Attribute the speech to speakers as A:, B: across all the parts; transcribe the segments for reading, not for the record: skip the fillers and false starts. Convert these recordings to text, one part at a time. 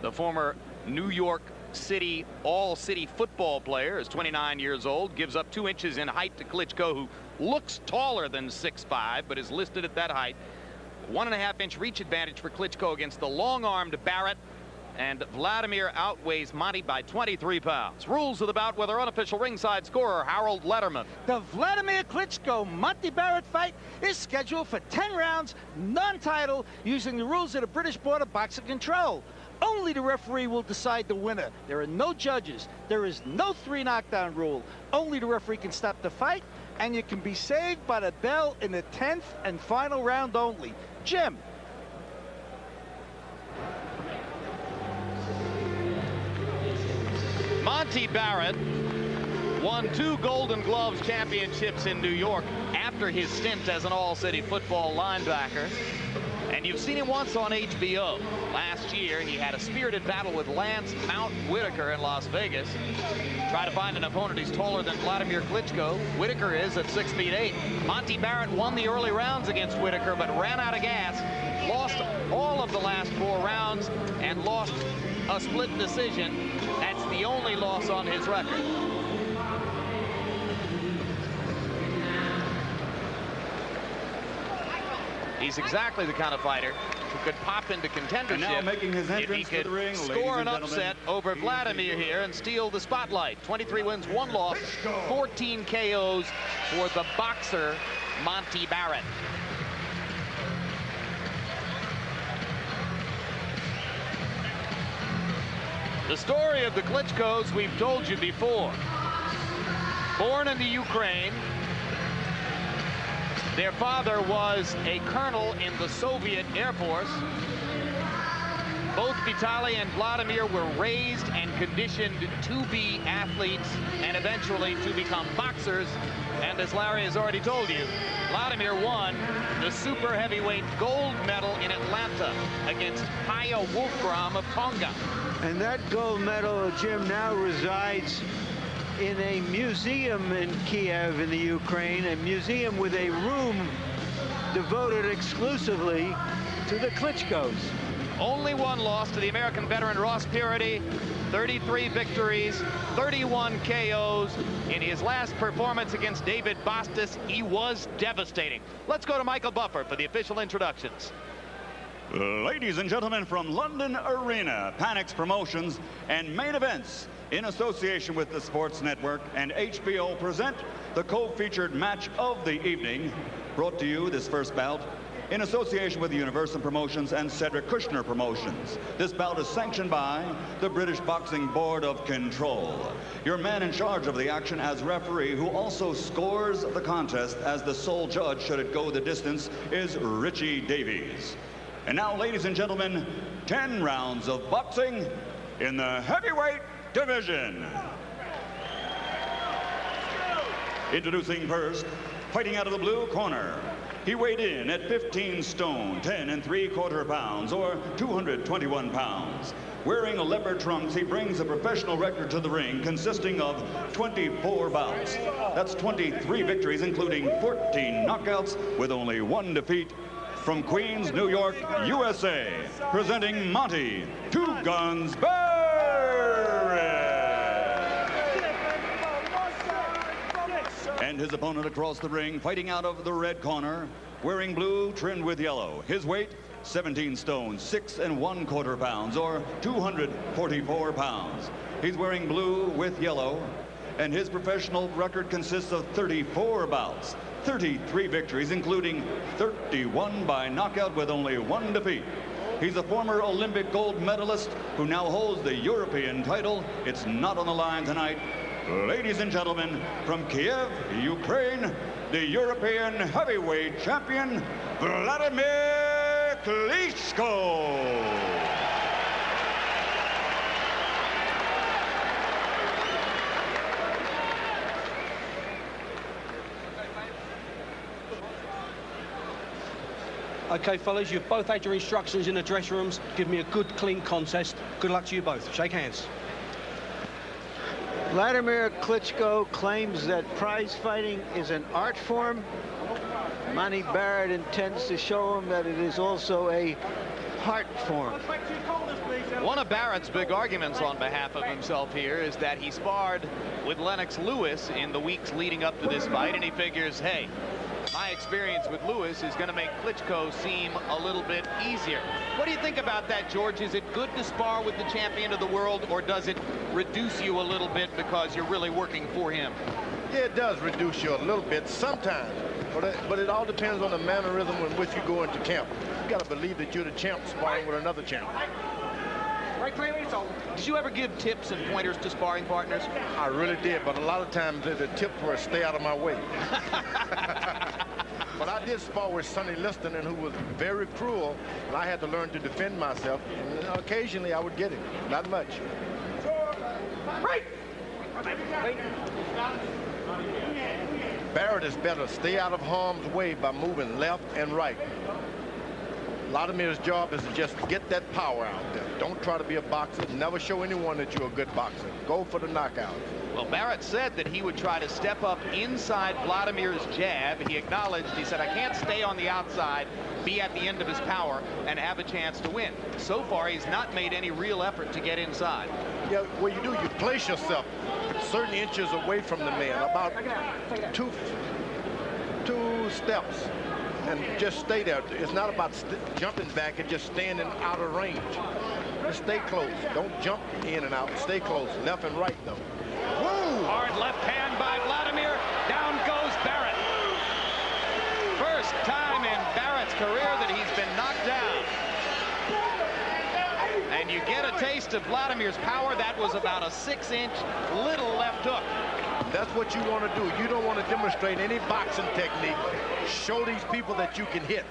A: the former New York City all-city football player, is 29 years old, gives up 2 inches in height to Klitschko, who looks taller than 6'5", but is listed at that height. 1.5-inch reach advantage for Klitschko against the long-armed Barret, and Wladimir outweighs Monte by 23 pounds. Rules of the bout with our unofficial ringside scorer, Harold Letterman.
B: The Wladimir Klitschko Monte Barret fight is scheduled for 10 rounds, non-title, using the rules of the British Board of Boxing Control. Only the referee will decide the winner. There are no judges. There is no 3 knockdown rule. Only the referee can stop the fight, and you can be saved by the bell in the 10th and final round only. Jim.
A: Monte Barret won 2 Golden Gloves championships in New York after his stint as an all-city football linebacker. And you've seen him once on HBO. Last year, he had a spirited battle with Lance Mount Whitaker in Las Vegas. Try to find an opponent who's taller than Wladimir Klitschko. Whitaker is at 6'8". Monte Barret won the early rounds against Whitaker, but ran out of gas, lost all of the last 4 rounds, and lost a split decision. That's the only loss on his record. He's exactly the kind of fighter who could pop into contendership
C: now making his
A: if he could score an upset over Wladimir here and steal the spotlight. 23 wins, 1 loss, 14 KOs for the boxer Monte Barret. The story of the Klitschkos we've told you before. Born in the Ukraine, their father was a colonel in the Soviet Air Force. Both Vitaly and Wladimir were raised and conditioned to be athletes and eventually to become boxers. And as Larry has already told you, Wladimir won the super heavyweight gold medal in Atlanta against Haya Wolfram of Tonga.
D: And that gold medal, Jim, now resides in a museum in Kiev in the Ukraine, a museum with a room devoted exclusively to the Klitschkos.
A: Only 1 loss to the American veteran Ross Purity, 33 victories, 31 KOs. In his last performance against David Bostis, he was devastating. Let's go to Michael Buffer for the official introductions.
C: Ladies and gentlemen, from London Arena, Panics Promotions and Main Events, in association with the Sports Network and HBO, present the co-featured match of the evening. Brought to you this first bout in association with the Universal Promotions and Cedric Kushner Promotions. This bout is sanctioned by the British Boxing Board of Control. Your man in charge of the action as referee, who also scores the contest as the sole judge should it go the distance, is Richie Davies. And now, ladies and gentlemen, 10 rounds of boxing in the heavyweight division. Introducing first, fighting out of the blue corner. He weighed in at 15 stone, 10 3/4 pounds, or 221 pounds. Wearing leopard trunks, he brings a professional record to the ring consisting of 24 bouts. That's 23 victories, including 14 knockouts, with only 1 defeat. From Queens, New York, USA, presenting Monte, 2 Guns Barret. And his opponent across the ring, fighting out of the red corner, wearing blue trimmed with yellow. His weight, 17 stone, 6 1/4 pounds, or 244 pounds. He's wearing blue with yellow, and his professional record consists of 34 bouts, 33 victories, including 31 by knockout with only 1 defeat. He's a former Olympic gold medalist who now holds the European title. It's not on the line tonight. Ladies and gentlemen, from Kiev, Ukraine, the European heavyweight champion, Wladimir Klitschko.
E: Okay, fellas, you've both had your instructions in the dressing rooms. Give me a good, clean contest. Good luck to you both. Shake hands.
D: Wladimir Klitschko claims that prize fighting is an art form. Monte Barret intends to show him that it is also a heart form.
A: One of Barrett's big arguments on behalf of himself here is that he sparred with Lennox Lewis in the weeks leading up to this fight, and he figures, hey, my experience with Lewis is going to make Klitschko seem a little bit easier. What do you think about that, George? Is it good to spar with the champion of the world, or does it reduce you a little bit because you're really working for him?
F: Yeah, it does reduce you a little bit sometimes, but it all depends on the mannerism in which you go into camp. You got to believe that you're the champ sparring with another champ.
A: Did you ever give tips and pointers to sparring partners?
F: I really did, but a lot of times the tips were stay out of my way. But I did spar with Sonny Liston, who was very cruel, and I had to learn to defend myself. And occasionally I would get him, not much. Barret is better. Stay out of harm's way by moving left and right. Wladimir's job is to just get that power out there. Don't try to be a boxer. Never show anyone that you're a good boxer. Go for the knockout.
A: Well, Barret said that he would try to step up inside Wladimir's jab. He acknowledged, he said, I can't stay on the outside, be at the end of his power, and have a chance to win. So far, he's not made any real effort to get inside.
F: Yeah, what you do, you place yourself certain inches away from the man, about two steps, and just stay there. It's not about jumping back and just standing out of range. Just stay close. Don't jump in and out. Stay close. Left and right, though.
A: Woo! Hard left hand by Wladimir. Down goes Barret. First time in Barrett's career that he's been knocked down. And you get a taste of Wladimir's power. That was about a 6-inch little left hook.
F: That's what you want to do. You don't want to demonstrate any boxing technique. Show these people that you can hit.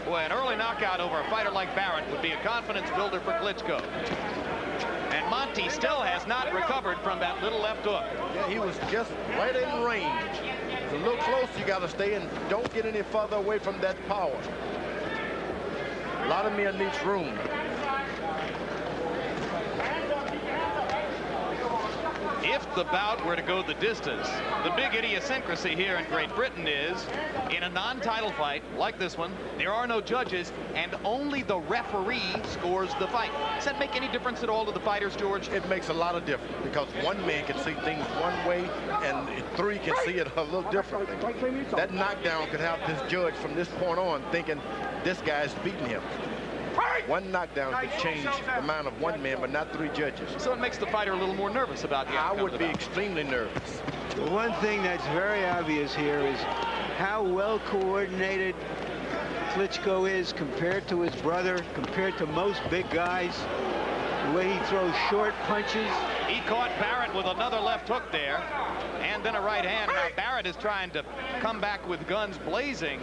A: Boy, an early knockout over a fighter like Barret would be a confidence builder for Klitschko. And Monte still has not recovered from that little left hook.
F: Yeah, he was just right in range. It's a little close. You got to stay and don't get any further away from that power. Wladimir needs room.
A: If the bout were to go the distance, the big idiosyncrasy here in Great Britain is, in a non-title fight like this one, there are no judges, and only the referee scores the fight. Does that make any difference at all to the fighters, George?
F: It makes a lot of difference, because one man can see things one way, and three can see it a little differently. That knockdown could have this judge from this point on thinking this guy's beating him. One knockdown could change the mind of one man, but not three judges.
A: So it makes the fighter a little more nervous about the outcome.
F: I would be extremely nervous.
D: The one thing that's very obvious here is how well coordinated Klitschko is compared to his brother, compared to most big guys. The way he throws short punches.
A: He caught Barret with another left hook there, and then a right hand. Now Barret is trying to come back with guns blazing.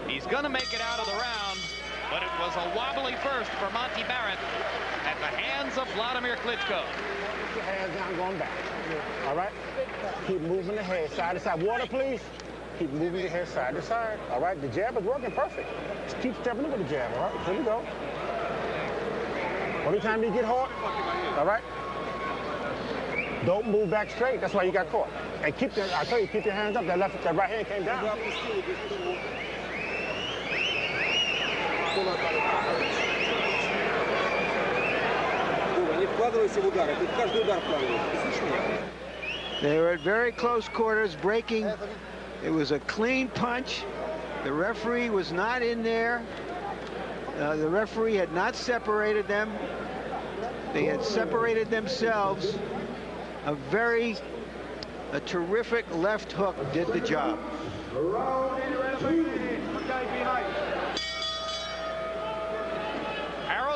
A: He's going to make it out of the round. But it was a wobbly first for Monte Barret at the hands of Wladimir Klitschko.
G: Keep your hands down, going back. All right? Keep moving the head side to side. Water, please. Keep moving the head side to side. All right? The jab is working perfect. Just keep stepping into the jab. All right? Here we go. Only time you get hard. All right? Don't move back straight. That's why you got caught. And keep the, I tell you, keep your hands up. That right hand came down.
D: They were at very close quarters, breaking. It was a clean punch. The referee was not in there. The referee had not separated them. They had separated themselves. A terrific left hook did the job.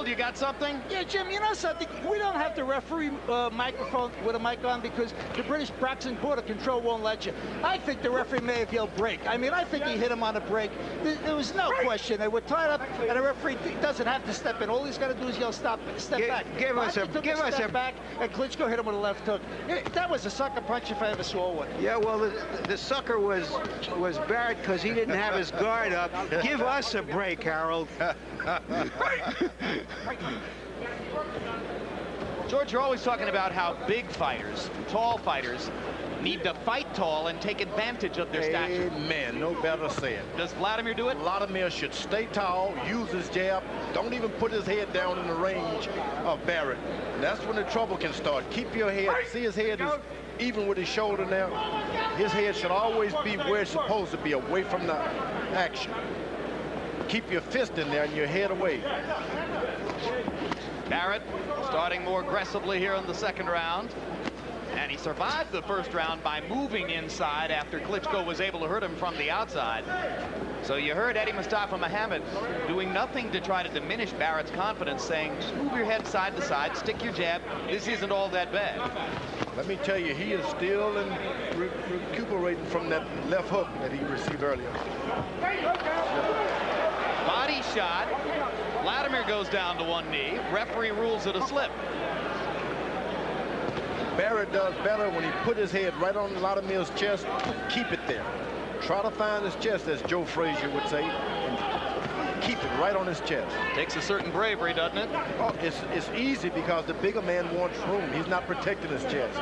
A: You got something?
B: Yeah, Jim, you know something? We don't have the referee microphone with a mic on because the British Boxing Board of Control won't let you. I think the referee may have yelled break. I mean, I think he hit him on a break. There was no question. They were tied up, and the referee doesn't have to step in. All he's got to do is yell step back.
D: Give us a
B: back, and Klitschko hit him with a left hook. That was a sucker punch if I ever saw one.
D: Yeah, well, the sucker was Barret because he didn't have his guard up. Give us a break, Harold.
A: George, you're always talking about how big fighters, tall fighters, need to fight tall and take advantage of their stature.
F: Amen. No better said.
A: Does Wladimir do it?
F: Wladimir should stay tall, use his jab, don't even put his head down in the range of Barret. That's when the trouble can start. Keep your head. See, his head is even with his shoulder now. His head should always be where it's supposed to be, away from the action. Keep your fist in there and your head away.
A: Barret starting more aggressively here in the second round. And he survived the first round by moving inside after Klitschko was able to hurt him from the outside. So you heard Eddie Mustafa Muhammad doing nothing to try to diminish Barrett's confidence, saying, just move your head side to side, stick your jab. This isn't all that bad.
F: Let me tell you, he is still recuperating from that left hook that he received earlier.
A: Body shot. Wladimir goes down to one knee. Referee rules it a slip.
F: Barret does better when he put his head right on Wladimir's chest. Keep it there. Try to find his chest, as Joe Frazier would say, and keep it right on his chest.
A: Takes a certain bravery, doesn't it?
F: Oh, it's easy because the bigger man wants room. He's not protecting his chest.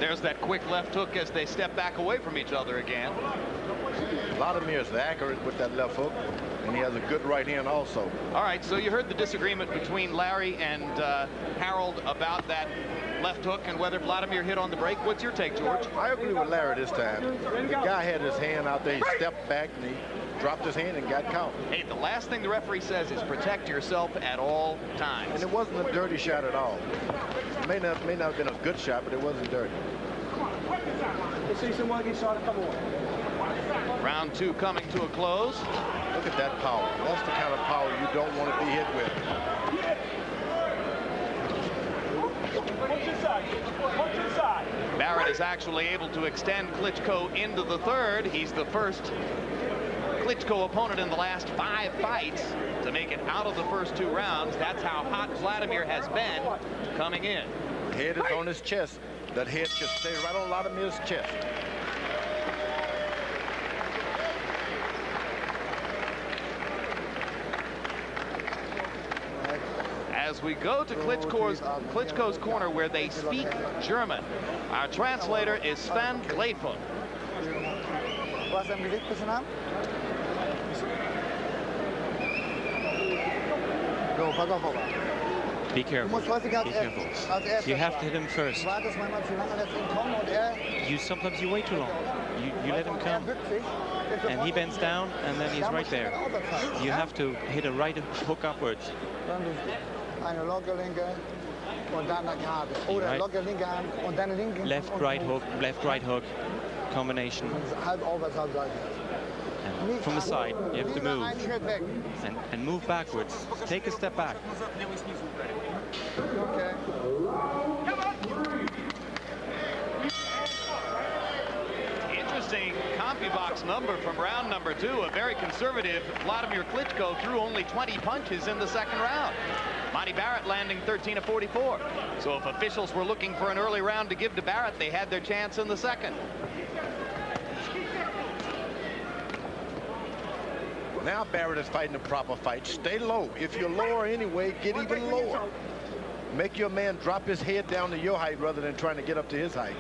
A: There's that quick left hook as they step back away from each other again.
F: Wladimir is accurate with that left hook, and he has a good right hand also.
A: All right, so you heard the disagreement between Larry and Harold about that left hook and whether Wladimir hit on the break. What's your take, George?
F: I agree with Larry this time. The guy had his hand out there. He stepped back and he dropped his hand and got caught.
A: Hey, the last thing the referee says is protect yourself at all times.
F: And it wasn't a dirty shot at all. It may not have been a good shot, but it wasn't dirty.
A: Round two coming to a close.
F: Look at that power. That's the kind of power you don't want to be hit with.
A: Barret is actually able to extend Klitschko into the third. He's the first Klitschko opponent in the last 5 fights to make it out of the first 2 rounds. That's how hot Wladimir has been coming in.
F: Head is on his chest. That head should stay right on Wladimir's chest.
A: As we go to Klitschko's corner where they speak German, our translator is Sven Gleifel.
H: Was am Gewicht bisschen haben? So, pass auf, aber.
I: Be careful.
H: Du musst häufig als
I: You have to hit him first.
H: Wartest manchmal zu lange, lässt ihn kommen und
I: Sometimes you wait too long. You let him come. And he bends down, and then he's right there. You have to hit a right hook upwards.
H: Eine locker linke und dann eine gerade. Oder locker linke Hand und dann linke.
I: Left, right hook combination.
H: Halb aufwärts, halb seitwärts.
I: And from the side, you have to move. And move backwards. Take a step back.
H: Okay.
A: Interesting CompuBox number from round number 2. A very conservative Wladimir Klitschko threw only 20 punches in the second round. Monte Barret landing 13 of 44. So if officials were looking for an early round to give to Barret, they had their chance in the second.
F: Now Barret is fighting a proper fight. Stay low. If you're lower anyway, get even lower. Make your man drop his head down to your height rather than trying to get up to his height.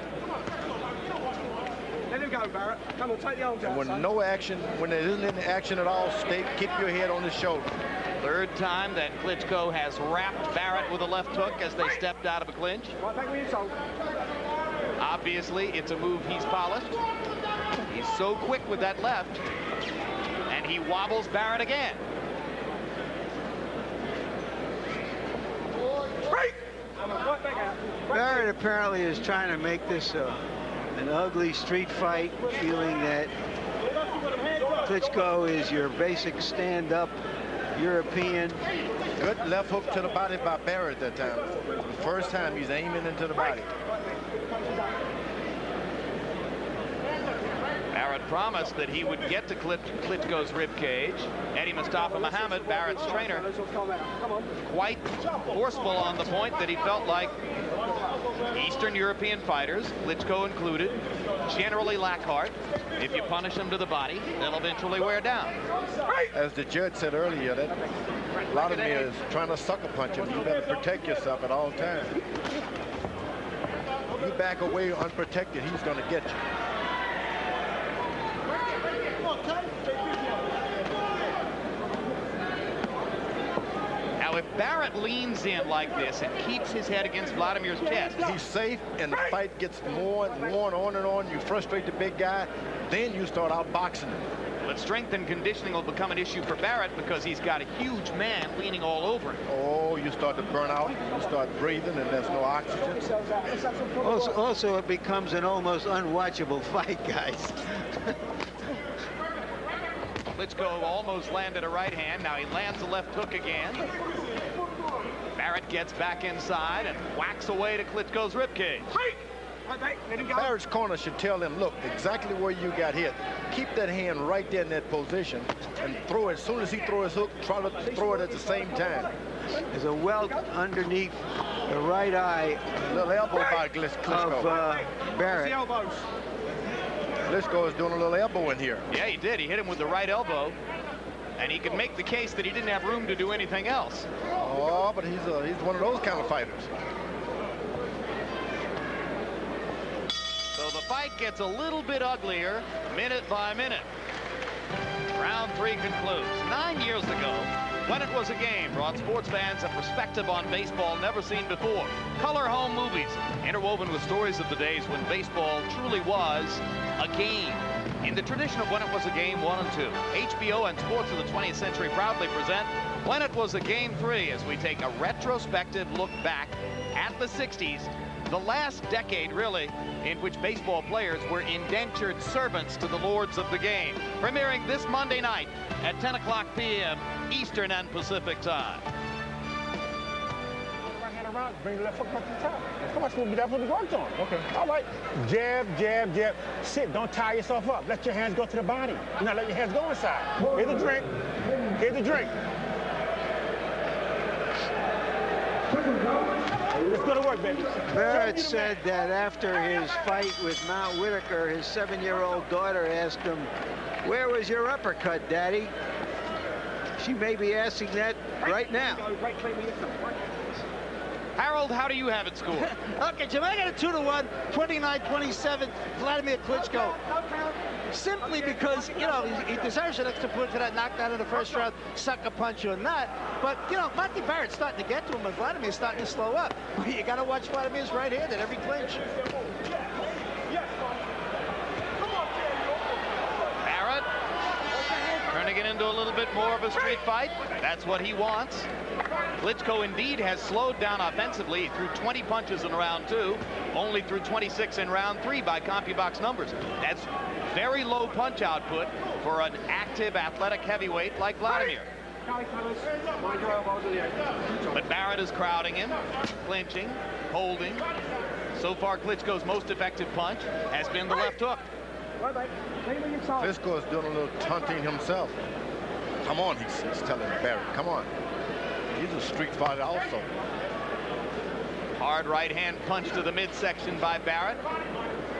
E: Let him go, Barret. Come on, take the arms out.
F: And when no action, when there isn't any action at all, keep your head on his shoulder.
A: Third time that Klitschko has wrapped Barret with a left hook as they stepped out of a clinch.
E: Right, back with your tongue.
A: Obviously, it's a move he's polished. He's so quick with that left. And he wobbles Barret again.
D: Barret apparently is trying to make this an ugly street fight, feeling that Klitschko is your basic stand-up European.
F: Good left hook to the body by Barret that time. The first time he's aiming into the body.
A: Barret promised that he would get to Klitschko's rib cage. Eddie Mustafa Muhammad, Barrett's trainer, quite forceful on the point that he felt like Eastern European fighters, Klitschko included, generally lack heart. If you punish them to the body, they'll eventually wear down.
F: As the judge said earlier, that Wladimir is trying to sucker punch him. You better protect yourself at all times. You back away unprotected, he's going to get you.
A: Now, if Barret leans in like this and keeps his head against Wladimir's chest,
F: he's safe, and the fight gets more and more on and on. You frustrate the big guy, then you start outboxing him.
A: but strength and conditioning will become an issue for Barret because he's got a huge man leaning all over him.
F: Oh, you start to burn out, you start breathing, and there's no oxygen.
D: Also, it becomes an almost unwatchable fight, guys.
A: Klitschko almost landed a right hand. Now he lands a left hook again. Barret gets back inside and whacks away to Klitschko's ribcage.
F: Barrett's corner should tell him, look, exactly where you got hit. Keep that hand right there in that position and throw it. As soon as he throws his hook, try to throw it at the same time.
D: There's a welt underneath the right eye.
F: A little elbow by Klitschko.
D: Of Barret.
F: Klitschko is doing a little elbow in here.
A: Yeah, he did. He hit him with the right elbow. And he could make the case that he didn't have room to do anything else.
F: Oh, but he's one of those kind of fighters.
A: So the fight gets a little bit uglier minute by minute. Round 3 concludes. 9 years ago, When It Was a Game brought sports fans a perspective on baseball never seen before. Color home movies, interwoven with stories of the days when baseball truly was a game. In the tradition of When It Was a Game 1 and 2, HBO and Sports of the 20th Century proudly present When It Was a Game 3 as we take a retrospective look back at the 60s, the last decade, really, in which baseball players were indentured servants to the lords of the game. Premiering this Monday night at 10 o'clock p.m. Eastern and Pacific time.
G: Right hand around, bring the left hook back to the top. Come on, Smoothie, that's what we worked on. Okay. All right. Jab, jab, jab. Sit, don't tie yourself up. Let your hands go to the body. Do not let your hands go inside. Here's the drink. Here's the drink. Let's go to work, baby.
D: Barret said that after his fight with Mount Whitaker, his 7-year-old daughter asked him, "Where was your uppercut, Daddy?" She may be asking that right now.
A: Harold, how do you have it scored?
B: Okay, Jim, I got a 2-1, 29-27, Wladimir Klitschko. Simply because, you know, he deserves an extra point for that knockdown in the first round, sucker punch or not. But, you know, Monte Barrett's starting to get to him, and Wladimir's starting to slow up. You got to watch Vladimir's right hand at every clinch.
A: Barret turning it into a little bit more of a street fight. That's what he wants. Klitschko indeed has slowed down offensively. He threw 20 punches in round 2, only threw 26 in round 3 by CompuBox numbers. That's very low punch output for an active, athletic heavyweight like Wladimir. But Barret is crowding him, clinching, holding. So far, Klitschko's most effective punch has been the left hook.
F: Klitschko is doing a little taunting himself. Come on, he's telling Barret, come on. He's a street fighter also.
A: Hard right hand punch to the midsection by Barret.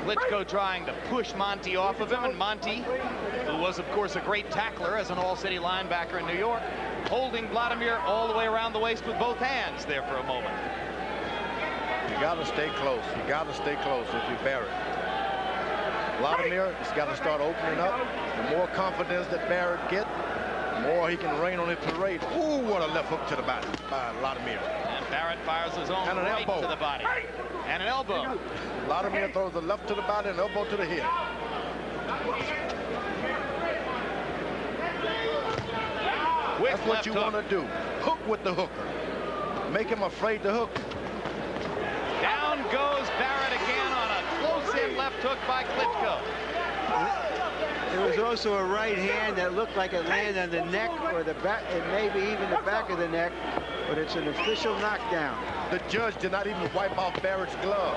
A: Klitschko trying to push Monte off of him, and Monte, who was, of course, a great tackler as an all-city linebacker in New York, holding Wladimir all the way around the waist with both hands there for a moment.
F: You got to stay close. You got to stay close if you're Barret. Wladimir has got to start opening up. The more confidence that Barret gets, the more he can rain on his parade. Ooh, what a left hook to the body by Wladimir.
A: And Barret fires his own right to the body. And an elbow.
F: Wladimir throws the left to the body and elbow to the head. That's what you want to do. Hook with the hooker. Make him afraid to hook.
A: Down goes Barret again on a close-in left hook by Klitschko.
D: There was also a right hand that looked like it landed on the neck or the back, and maybe even the back of the neck, but it's an official knockdown.
F: The judge did not even wipe off Barrett's glove.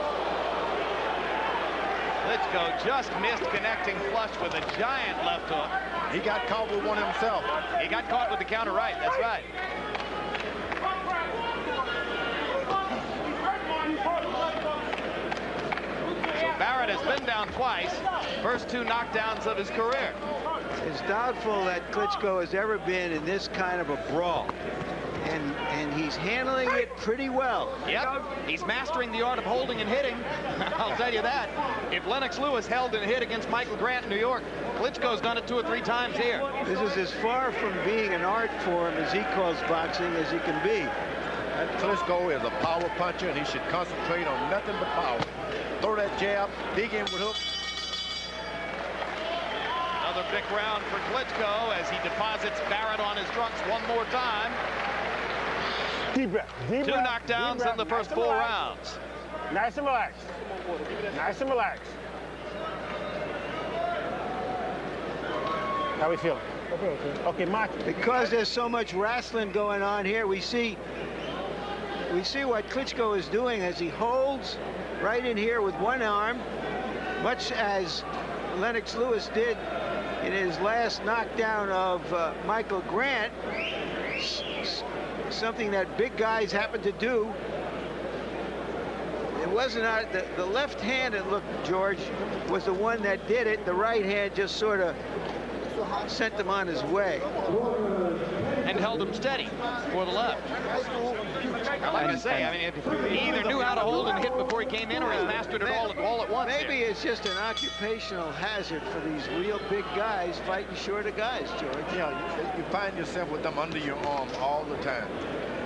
A: Klitschko just missed connecting flush with a giant left hook.
F: He got caught with one himself.
A: He got caught with the counter right, that's right. So Barret has been down twice. First 2 knockdowns of his career.
D: It's doubtful that Klitschko has ever been in this kind of a brawl. And he's handling it pretty well.
A: Yep, he's mastering the art of holding and hitting. I'll tell you that. If Lennox Lewis held and hit against Michael Grant in New York, Klitschko's done it 2 or 3 times here.
D: This is as far from being an art form as he calls boxing as he can be.
F: And Klitschko is a power puncher, and he should concentrate on nothing but power. Throw that jab, dig in with hook.
A: Another big round for Klitschko as he deposits Barret on his trunks one more time.
G: Deep breath. Deep
A: 2
G: breath.
A: knockdowns
G: Deep
A: in the
G: breath.
A: first 4 rounds.
G: Nice and relaxed. Nice and relaxed. How we feeling? Okay, Monte.
D: Because there's so much wrestling going on here, we see what Klitschko is doing as he holds right in here with one arm, much as Lennox Lewis did in his last knockdown of Michael Grant. Something that big guys happen to do. It wasn't the left hand, it looked, George, was the one that did it. The right hand just sort of sent him on his way.
A: And held him steady for the left. Like I say, I mean, he either knew how to hold and hit before he came in, or he's mastered it all at once.
D: Maybe it's just an occupational hazard for these real big guys fighting shorter guys, George.
F: Yeah, you find yourself with them under your arm all the time.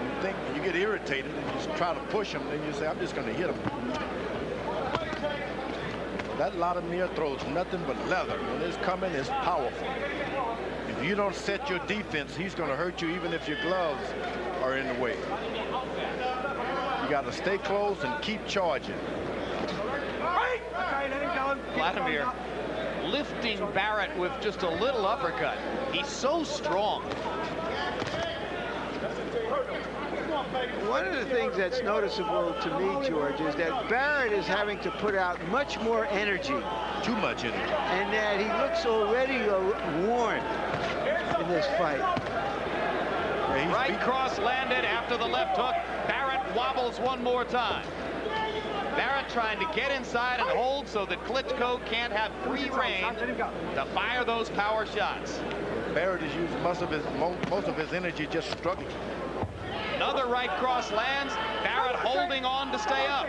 F: You think you get irritated and you just try to push them, then you say, I'm just going to hit him. That Wladimir throws nothing but leather. When it's coming, it's powerful. If you don't set your defense, he's going to hurt you even if your gloves are in the way. You got to stay close and keep charging.
A: Wladimir lifting Barret with just a little uppercut. He's so strong.
D: One of the things that's noticeable to me, George, is that Barret is having to put out much more energy.
F: Too much energy.
D: And that he looks already worn in this fight.
F: Yeah,
A: right cross landed after the left hook. Barret wobbles one more time. Barret trying to get inside and hold so that Klitschko can't have free rein to fire those power shots.
F: Barret has used most of his energy just struggling.
A: Another right cross lands. Barret holding on to stay up.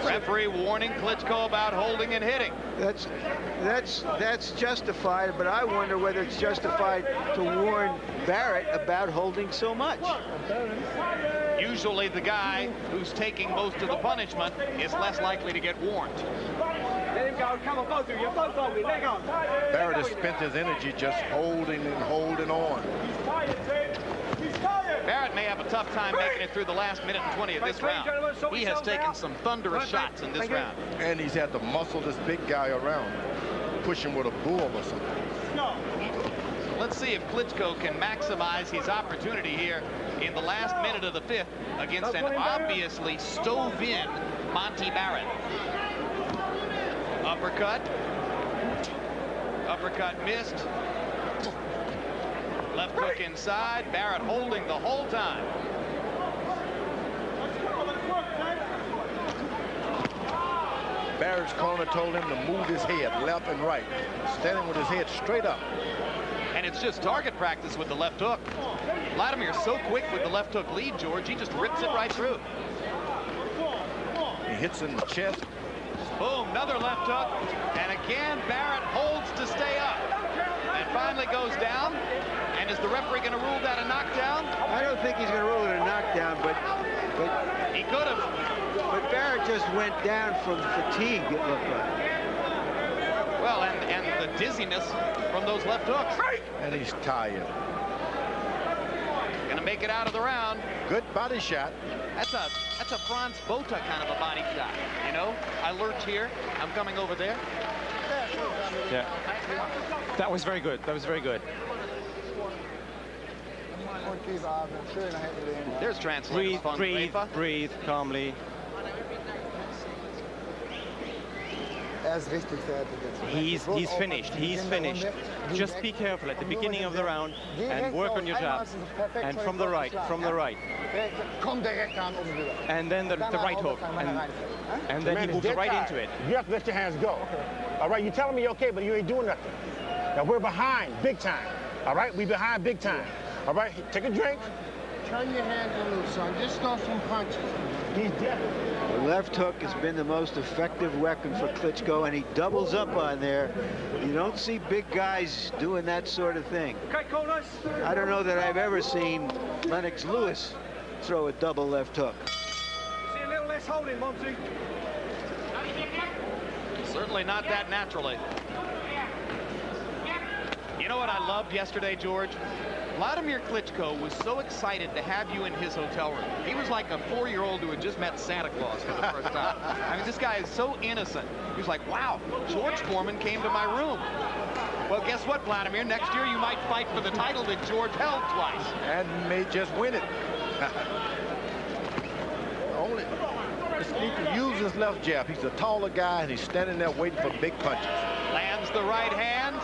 A: Referee warning Klitschko about holding and hitting.
D: That's justified, but I wonder whether it's justified to warn Barret about holding so much.
A: Usually the guy who's taking most of the punishment is less likely to get warned.
G: Let him go. Come on, both of you. Both of you. Let go.
F: Barret has spent his energy just holding and holding on.
A: Barret may have a tough time making it through the last minute and 20 of this round. He has taken some thunderous shots in this round.
F: And he's had to muscle this big guy around, push him with a bull or something.
A: Let's see if Klitschko can maximize his opportunity here in the last minute of the 5th against an obviously stove-in Monte Barret. Uppercut. Uppercut missed. Left hook inside. Barret holding the whole time.
F: Barrett's corner told him to move his head left and right, standing with his head straight up.
A: And it's just target practice with the left hook. Wladimir's so quick with the left hook lead, George. He just rips it right through.
F: He hits in the chest.
A: Boom, another left hook. And again, Barret holds to stay up. And finally goes down. And is the referee going to rule that a knockdown?
D: I don't think he's going to rule it a knockdown, but
A: he could have.
D: But Barret just went down from fatigue, it looked like.
A: Well, and the dizziness from those left hooks.
F: And he's tired.
A: Going to make it out of the round.
F: Good body shot.
A: That's a Franz Botha kind of a body shot. You know, I lurch here, I'm coming over there.
I: Yeah, that was very good. That was very good.
A: There's translator.
I: Breathe calmly. He's finished. He's finished. Just be careful at the beginning of the round and work on your jabs. And from the right, And then the right hook. And then he moves right into it.
G: You have to let your hands go. All right, you're telling me okay, but you ain't doing nothing. Now we're behind big time. All right, we behind big time. All right, take a drink.
H: Turn your hands loose, son. Just throw some punches.
G: He's dead.
D: The left hook has been the most effective weapon for Klitschko, and he doubles up on there. You don't see big guys doing that sort of thing. I don't know that I've ever seen Lennox Lewis throw a double left hook.
E: See a little less holding, Monte.
A: Certainly not that naturally. You know what I loved yesterday, George? Wladimir Klitschko was so excited to have you in his hotel room. He was like a 4-year-old who had just met Santa Claus for the first time. I mean, this guy is so innocent. He was like, wow, George Foreman came to my room. Well, guess what, Wladimir? Next year you might fight for the title that George held twice.
F: And may just win it. Only just need to use his left jab. He's a taller guy, and he's standing there waiting for big punches.
A: Lands the right hand.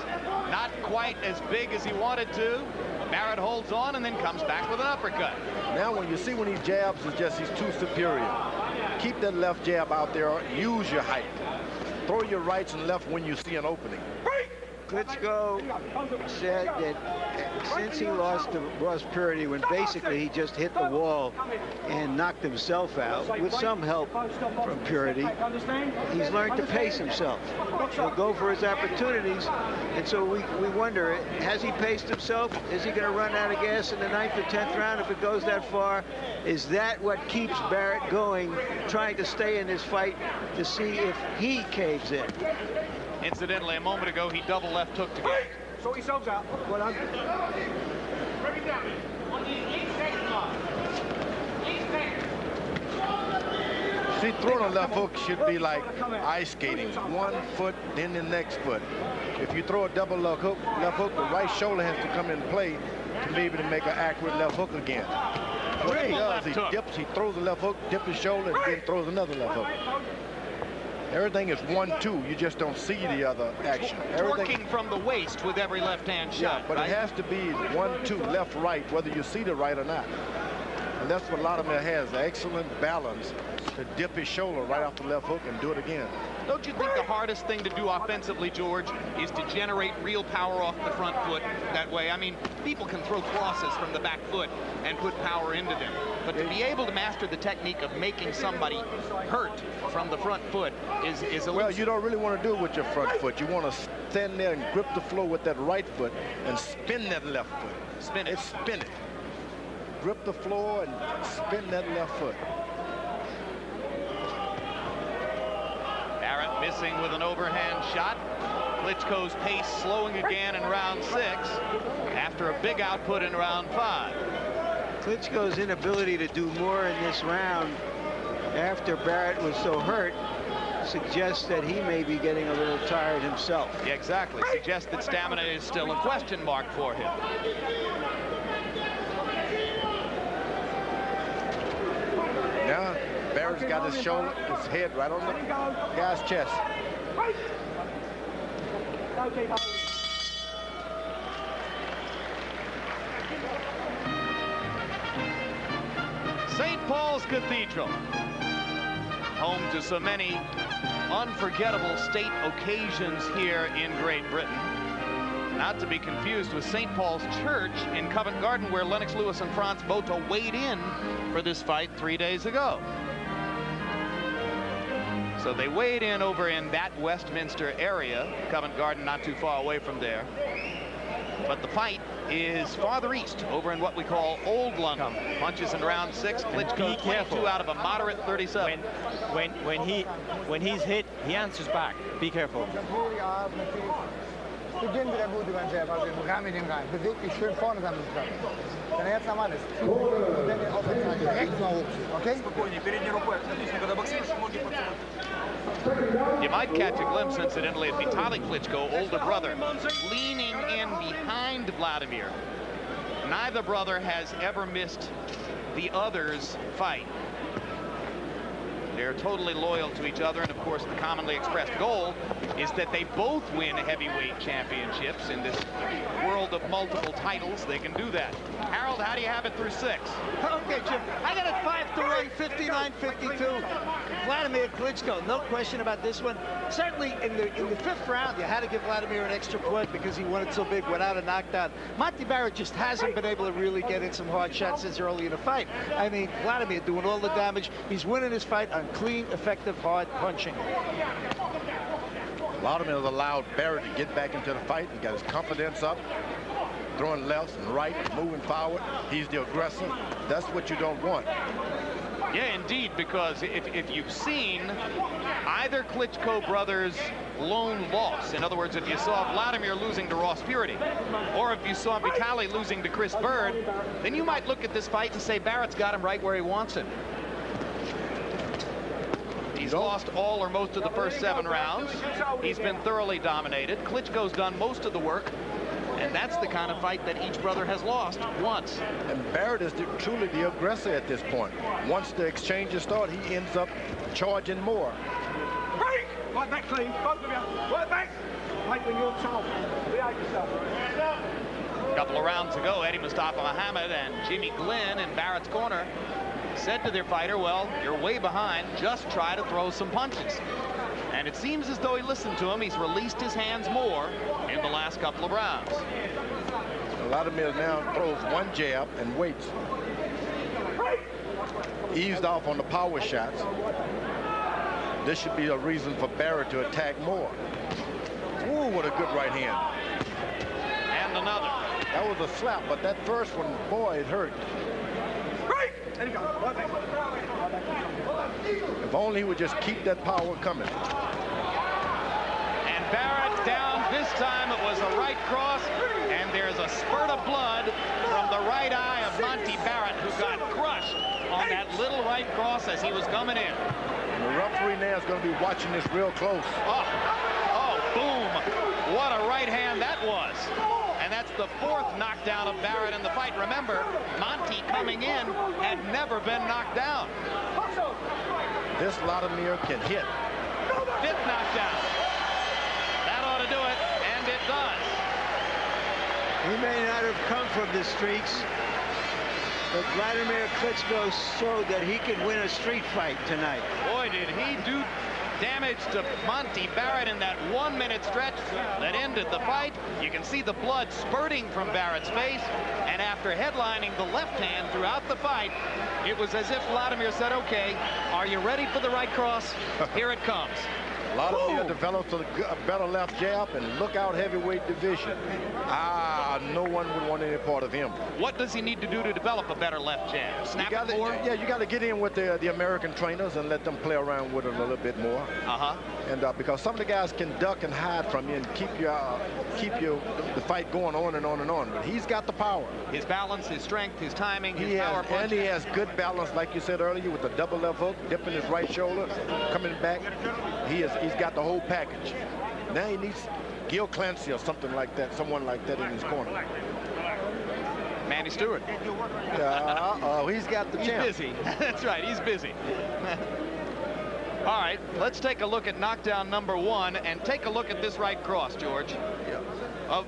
A: Not quite as big as he wanted to. Barret holds on and then comes back with an uppercut.
F: Now when you see when he jabs, it's just he's too superior. Keep that left jab out there. Use your height. Throw your rights and left when you see an opening.
D: Klitschko said that since he lost to Ross Purity, when basically he just hit the wall and knocked himself out, with some help from Purity, he's learned to pace himself. He'll go for his opportunities, and so we wonder, has he paced himself? Is he going to run out of gas in the 9th or 10th round if it goes that far? Is that what keeps Barret going, trying to stay in this fight to see if he caves in?
A: Incidentally, a moment ago, he double left hooked again.
E: Sort yourselves out. Well done.
F: See, throwing a left hook should be like ice skating. One foot, then the next foot. If you throw a double left hook, the right shoulder has to come in play to be able to make an accurate left hook again. What he does, he dips, he throws a left hook, dips his shoulder, and then throws another left hook. Everything is 1-2. You just don't see the other action.
A: Working from the waist with every left-hand shot.
F: Yeah, but
A: right?
F: it has to be 1-2, left-right, whether you see the right or not. And that's what Wladimir has, the excellent balance to dip his shoulder right off the left hook and do it again.
A: Don't you think the hardest thing to do offensively, George, is to generate real power off the front foot that way? I mean, people can throw crosses from the back foot and put power into them. But to be able to master the technique of making somebody hurt from the front foot is a
F: well, you don't really want to do it with your front foot. You want to stand there and grip the floor with that right foot and spin that left foot.
A: Spin it.
F: Spin it. Grip the floor and spin that left foot.
A: Barret missing with an overhand shot. Klitschko's pace slowing again in round 6 after a big output in round 5.
D: Klitschko's inability to do more in this round after Barret was so hurt suggests that he may be getting a little tired himself.
A: Yeah, exactly. Suggests that stamina is still a question mark for him.
F: Now, Barret's got his shoulder, his head right on the guy's chest.
A: St. Paul's Cathedral, home to so many unforgettable state occasions here in Great Britain. Not to be confused with St. Paul's Church in Covent Garden, where Lennox Lewis and Franz Botha weighed in for this fight 3 days ago. So they weighed in over in that Westminster area, Covent Garden not too far away from there. But the fight is farther east, over in what we call Old London. Punches in round 6. Klitschko 22 out of a moderate 37.
I: When he's hit, he answers back. Be careful.
H: Beginn wieder gut über den Jab, also ramm mit ihm rein. Beweg dich schön vorne damit dran. Wenn jetzt am Mann ist, zieh und dann den Aufwärtszeichen rechts mal hochziehen, okay?
A: You might catch a glimpse, incidentally, of Vitaly Klitschko, older brother, leaning in behind Wladimir. Neither brother has ever missed the other's fight. They're totally loyal to each other, and of course the commonly expressed goal is that they both win heavyweight championships. In this world of multiple titles, they can do that. Harold, how do you have it through 6?
B: Okay, Jim, I got it 5-1, 59-52. Wladimir Klitschko, no question about this one. Certainly in the 5th round, you had to give Wladimir an extra point because he won it so big without a knockdown. Monte Barret just hasn't been able to really get in some hard shots since early in the fight. I mean, Wladimir doing all the damage. He's winning his fight on clean, effective, hard punching.
F: Wladimir has allowed Barret to get back into the fight. He got his confidence up, throwing lefts and right, moving forward. He's the aggressor. That's what you don't want.
A: Yeah, indeed, because if you've seen either Klitschko brothers' lone loss, in other words, if you saw Wladimir losing to Ross Purity, or if you saw Vitali losing to Chris Bird, then you might look at this fight and say Barrett's got him right where he wants him. He's lost all or most of the first 7 rounds. He's been thoroughly dominated. Klitschko's done most of the work. And that's the kind of fight that each brother has lost once.
F: And Barret is truly the aggressor at this point. Once the exchanges start, he ends up charging more.
G: Break! Right back clean, both of you. Right back. Right when you're told. Behave yourself.
A: A couple of rounds ago, Eddie Mustafa Muhammad and Jimmy Glynn in Barrett's corner said to their fighter, well, you're way behind, just try to throw some punches. And it seems as though he listened to him. He's released his hands more in the last couple of rounds.
F: Wladimir now throws one jab and waits. Eased off on the power shots. This should be a reason for Barret to attack more. Ooh, what a good right hand.
A: And another.
F: That was a slap, but that first one, boy, it hurt.
G: There you go. Right back.
F: If only he would just keep that power coming.
A: And Barret down. This time it was a right cross, and there's a spurt of blood from the right eye of Monte Barret, who got crushed on that little right cross as he was coming in.
F: And the referee now is going to be watching this real close.
A: Oh, boom. What a right hand that was. And that's the 4th knockdown of Barret in the fight. Remember, Monte coming in had never been knocked down.
F: This Wladimir can hit.
A: 5th knockdown. That ought to do it, and it does.
D: He may not have come from the streets, but Wladimir Klitschko showed that he can win a street fight tonight.
A: Boy, did he do damage to Monte Barret in that 1-minute stretch that ended the fight. You can see the blood spurting from Barrett's face, and after headlining the left hand throughout the fight, it was as if Wladimir said, okay, are you ready for the right cross? Here it comes.
F: Wladimir develops a better left jab, and look out, heavyweight division. No one would want any part of him.
A: What does he need to do to develop a better left jab? Snap it more?
F: Yeah, you got to get in with the American trainers and let them play around with it a little bit more. And because some of the guys can duck and hide from you and keep the fight going on and on and on. But he's got the power.
A: His balance, his strength, his timing, his power punch.
F: And he has good balance, like you said earlier, with the double left hook, dipping his right shoulder, coming back. He's got the whole package. Now he needs Gil Clancy or something like that, someone like that in his corner.
A: Manny Stewart.
F: He's got the champ.
A: He's busy. That's right, he's busy. All right, let's take a look at knockdown number 1 and take a look at this right cross, George.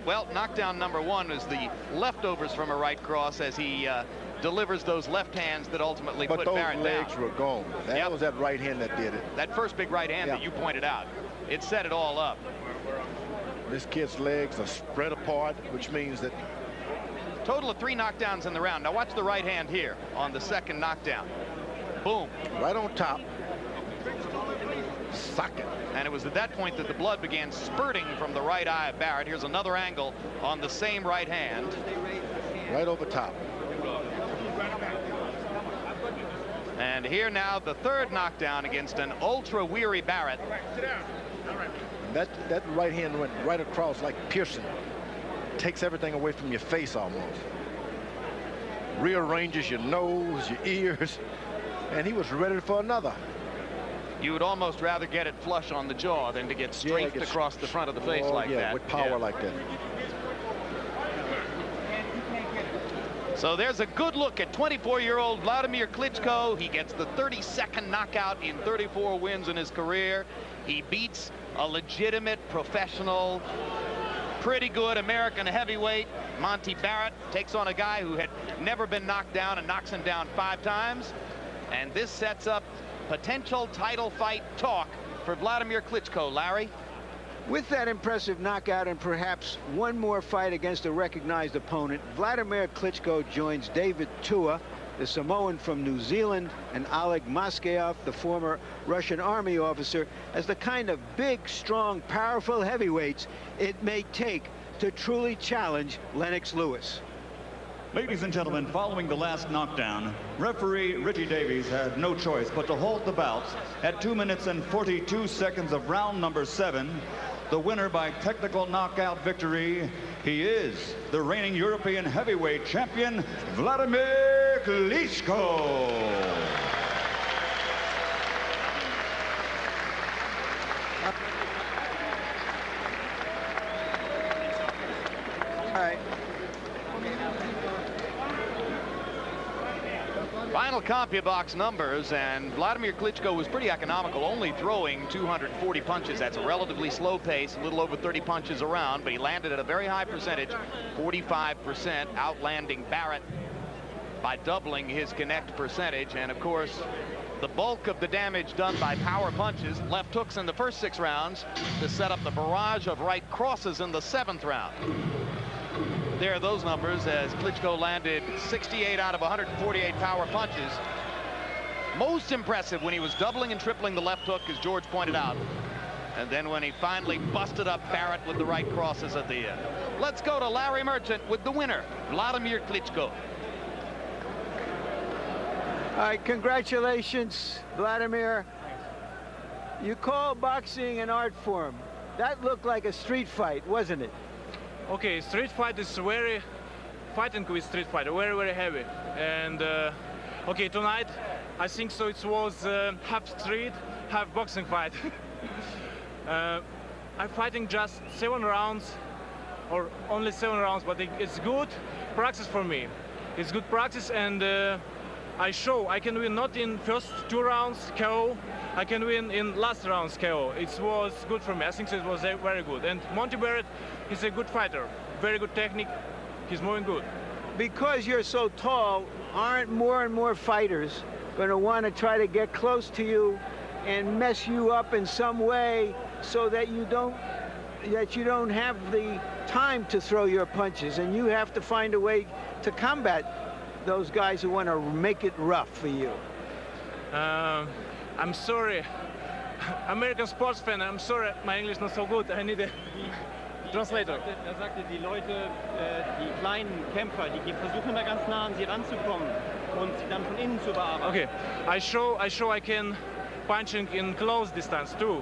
A: Well, knockdown number 1 is the leftovers from a right cross as he delivers those left hands that ultimately put Barret down.
F: But those legs were gone. That was that right hand that did it.
A: That first big right hand that you pointed out. It set it all up.
F: This kid's legs are spread apart, which means that...
A: Total of 3 knockdowns in the round. Now watch the right hand here on the 2nd knockdown. Boom.
F: Right on top. Sock it.
A: And it was at that point that the blood began spurting from the right eye of Barret. Here's another angle on the same right hand.
F: Right over top.
A: And here now the 3rd knockdown against an ultra-weary Barret.
F: That right hand went right across like piercing. Takes everything away from your face almost. Rearranges your nose, your ears, and he was ready for another.
A: You would almost rather get it flush on the jaw than to get strafed across the front of the face like that.
F: With power like that.
A: So there's a good look at 24-year-old Wladimir Klitschko. He gets the 32nd knockout in 34 wins in his career. He beats a legitimate, professional, pretty good American heavyweight. Monte Barret takes on a guy who had never been knocked down and knocks him down 5 times. And this sets up potential title fight talk for Wladimir Klitschko. Larry?
D: With that impressive knockout and perhaps one more fight against a recognized opponent, Wladimir Klitschko joins David Tua, the Samoan from New Zealand, and Oleg Maskeyev, the former Russian army officer, as the kind of big, strong, powerful heavyweights it may take to truly challenge Lennox Lewis.
C: Ladies and gentlemen, following the last knockdown, referee Richie Davies had no choice but to halt the bouts at 2 minutes and 42 seconds of round number 7. The winner by technical knockout victory, he is the reigning European heavyweight champion, Wladimir Klitschko.
D: All right.
A: Final CompuBox numbers, and Wladimir Klitschko was pretty economical, only throwing 240 punches. That's a relatively slow pace, a little over 30 punches around, but he landed at a very high percentage, 45%, outlanding Barret by doubling his connect percentage. And of course, the bulk of the damage done by power punches, left hooks in the first 6 rounds to set up the barrage of right crosses in the 7th round. There are those numbers, as Klitschko landed 68 out of 148 power punches. Most impressive when he was doubling and tripling the left hook, as George pointed out. And then when he finally busted up Barret with the right crosses at the end. Let's go to Larry Merchant with the winner, Wladimir Klitschko.
D: All right, congratulations, Wladimir. You call boxing an art form. That looked like a street fight, wasn't it?
J: Okay, street fight is very, fighting with street fight, very, very heavy. And okay, tonight, I think so it was half street, half boxing fight. I'm fighting just 7 rounds, or only 7 rounds, but it's good practice for me. It's good practice, and I show I can win not in first 2 rounds KO, I can win in last rounds KO. It was good for me. I think so it was very good. And Monte Barret, he's a good fighter, very good technique. He's moving good.
D: Because you're so tall, aren't more and more fighters going to want to try to get close to you and mess you up in some way so that you don't have the time to throw your punches, and you have to find a way to combat those guys who want to make it rough for you?
J: I'm sorry, American sports fan, I'm sorry, my English is not so good. I need a translator.
I: sagte, die Leute, die kleinen Kämpfer, die versuchen da ganz nah an sie ranzukommen und sie dann von innen zu bearbeiten.
J: Okay, I show I can punching in close distance too.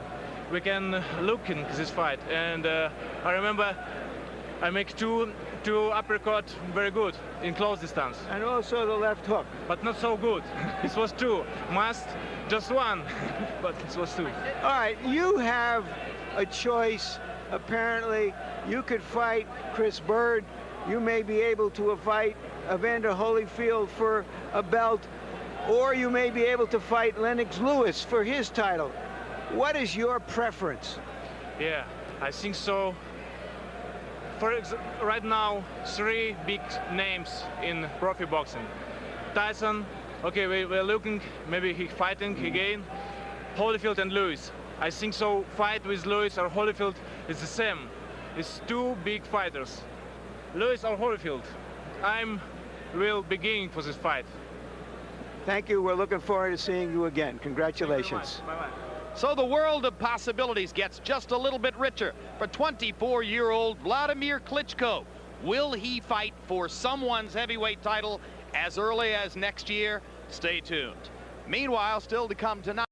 J: We can look in this fight, and I remember I make two uppercut very good in close distance.
D: And also the left hook.
J: But not so good. It was 2. Must just 1, but it was 2.
D: All right, you have a choice. Apparently, you could fight Chris Bird. You may be able to fight Evander Holyfield for a belt, or you may be able to fight Lennox Lewis for his title. What is your preference?
J: Yeah, I think so. Right now, 3 big names in profi boxing. Tyson, okay, we're looking, maybe he's fighting again. Holyfield and Lewis. I think so, fight with Lewis or Holyfield is the same. It's 2 big fighters. Lewis or Holyfield. I'm real beginning for this fight.
D: Thank you. We're looking forward to seeing you again. Congratulations.
J: Bye-bye.
A: So the world of possibilities gets just a little bit richer for 24-year-old Wladimir Klitschko. Will he fight for someone's heavyweight title as early as next year? Stay tuned. Meanwhile, still to come tonight.